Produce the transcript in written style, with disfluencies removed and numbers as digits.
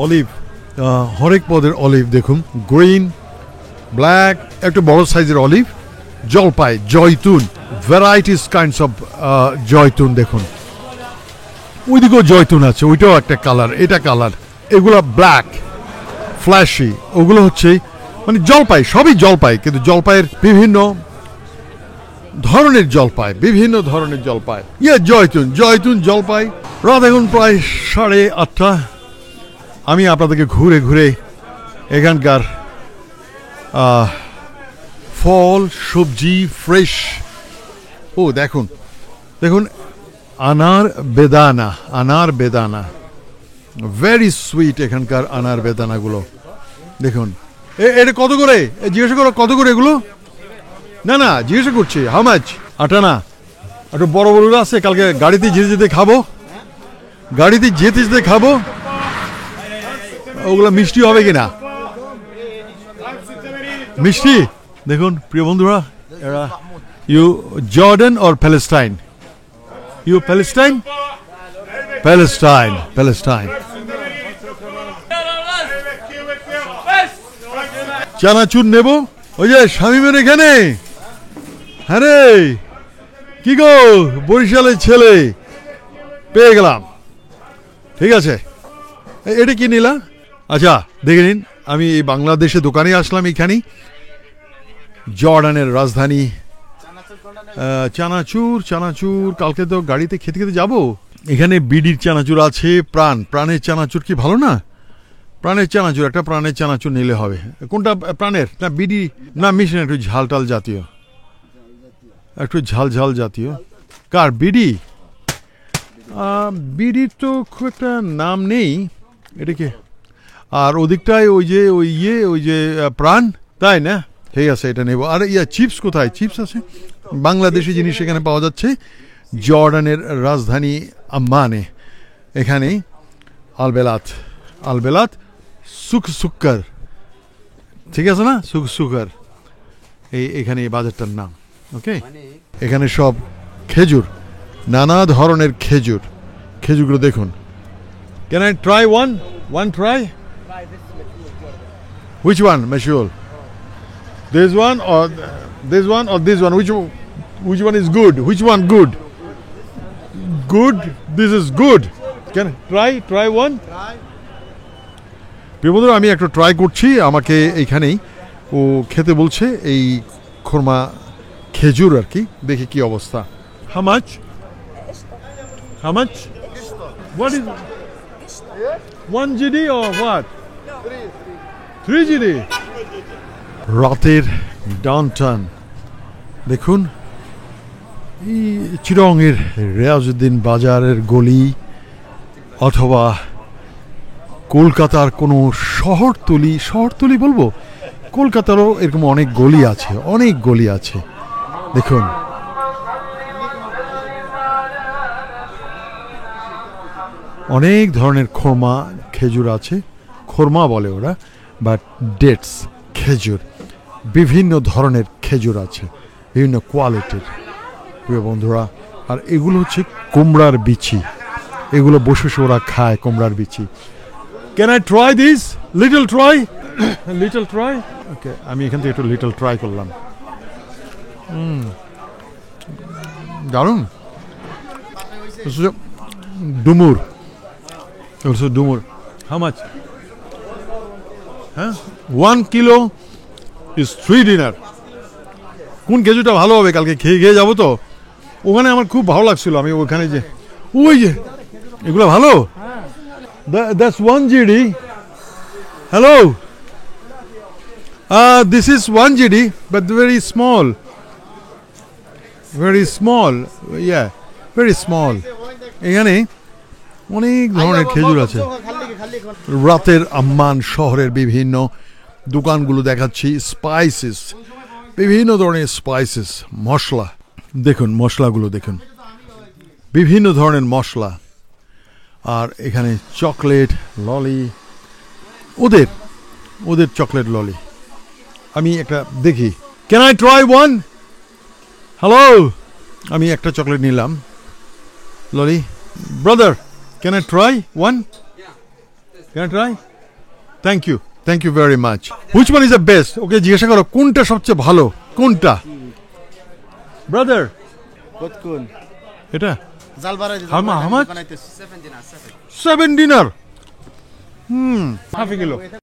Olive, হরেক পদের olive দেখুন, গ্রিন, ব্ল্যাক, একটু বড় সাইজের অলিভ, জলপাই, Joytun, varieties kinds of Joytun দেখুন। ওইদিকেও জয়তুন আছে, ওইটাও একটা কালার, এটা কালার, এগুলো ব্ল্যাক ফ্ল্যাশি, ওগুলো হচ্ছে মানে জলপাই, সবই জলপাই, কিন্তু জলপাইয়ের বিভিন্ন ধরনের জলপাই, বিভিন্ন ধরনের জলপাই। জয়তুন, জয়তুন, জলপাই। রাত এখন প্রায় 8:30। আমি আপনাদেরকে ঘুরে ঘুরে এখানকার ফল সবজি ফ্রেশ, ও দেখুন দেখুন, আনার বেদানা, আনার বেদানা, ভেরি সুইট এখানকার আনার বেদানাগুলো দেখুন। এটা কত করে জিজ্ঞাসা করো, কত করে এগুলো? না না, জিজ্ঞাসা করছি হাউ মাচ? 8 আনা। একটু বড় বড় আছে, কালকে গাড়িতে যেতে যেতে খাবো, গাড়িতে যেতে যেতে খাবো। ওগুলো মিষ্টি হবে কিনা? মিষ্টি দেখুন প্রিয় বন্ধুরা, এরা you Jordan or Palestine? You Palestine? Palestine, Palestine. চানাচুর নেব, ওই যে শামিমের এখানে। হ্যাঁ রে, কি গো, বরিশালের ছেলে, পেয়ে গেলাম। ঠিক আছে, এটা কি নিলা? আচ্ছা দেখে নিন, আমি এই বাংলাদেশে দোকানে আসলাম, এখানেই জর্ডানের রাজধানী। চানাচুর, চানাচুর কালকে তো গাড়িতে খেতে খেতে যাবো। এখানে বিডির চানাচুর আছে, প্রাণের চানাচুর কি ভালো না? প্রাণের চানাচুর, একটা প্রাণের চানাচুর নিলে হবে। কোনটা প্রাণের না বিডি? না মিশন, একটু ঝালটাল জাতীয়, একটু ঝাল ঝাল জাতীয়। কার বিডি? বিডির তো খুব একটা নাম নেই এটাকে। আর ওদিকটায় ওই যে ওই যে প্রাণ, তাই না? ঠিক আছে, এটা নেব। আর চিপস কোথায়? চিপস আছে, বাংলাদেশি জিনিস এখানে পাওয়া যাচ্ছে। জর্ডানের রাজধানী আম্মানে, এখানে আলবেলাত, আলবেলাত সুকর, ঠিক আছে না? সুকর, এখানে এই বাজারটার নাম। ওকে, এখানে সব খেজুর, নানা ধরনের খেজুর, খেজুরগুলো দেখুন। Can I try one try? Which one, Mashul? This one or this one or this one? Which one is good? Which one good? Good. This is good. Can I try one? প্রিয় বন্ধুরা, আমি একটু try করছি। আমাকে এইখানেই ও খেতে বলছে, এই খোরমা খেজুর আর কি। দেখি কি অবস্থা। How much? How much? What is 1 GD or what? 3 GD. রাতের ডাউনটাউন দেখুন, এই চিরংয়ের রিয়াজউদ্দিন বাজারের গলি, অথবা কলকাতার কোনো শহরতলি বলবো, কলকাতারও এরকম অনেক গলি আছে, অনেক গলি আছে দেখুন। অনেক ধরনের খোরমা খেজুর আছে, খোরমা বলে ওরা, বাট ডেটস খেজুর, বিভিন্ন ধরনের খেজুর আছে, বিভিন্ন কোয়ালিটির প্রিয় বন্ধুরা। আর এগুলো হচ্ছে কুমড়ার বিচি, এগুলো বসে বসে ওরা খায়, কুমড়ার বিচি। Can I try this? Little try, little try. Okay, আমি এখান থেকে একটু লিটল ট্রাই করলাম। দারুন। ডুমুর, ডুমুর। How much? হ্যাঁ, 1 কিলো ইজ 3 ডিনার। কোন খেজুরটা ভালো হবে কালকে খেয়ে যাবো তো। ওখানে আমার খুব ভালো লাগছিল, আমি ওখানে যে ওই যে এগুলো ভালো। That's 1 GD. Hello. This is 1 GD, but very small. Very small. Yeah, very small. এখানে অনেক ধরনের খেজুর আছে। রাতের আম্মান শহরের বিভিন্ন দোকানগুলো দেখাচ্ছি। স্পাইসেস, বিভিন্ন ধরনের স্পাইসেস, মশলা দেখুন, মশলাগুলো দেখুন, বিভিন্ন ধরনের মশলা। আর এখানে চকলেট ললি, ওদের চকলেট ললি। আমি একটা দেখি, can I try one? Hello, আমি একটা চকলেট নিলাম, ললি। Brother, can I try one? Can I try? Thank you very much. Which one is the best? ওকে জিজ্ঞাসা করো কোনটা সবচেয়ে ভালো, কোনটা? ব্রাদার, কতক্ষণ এটা জাল বাড়াই how much? বানাইতেছি 7 dinar. Half a kilo.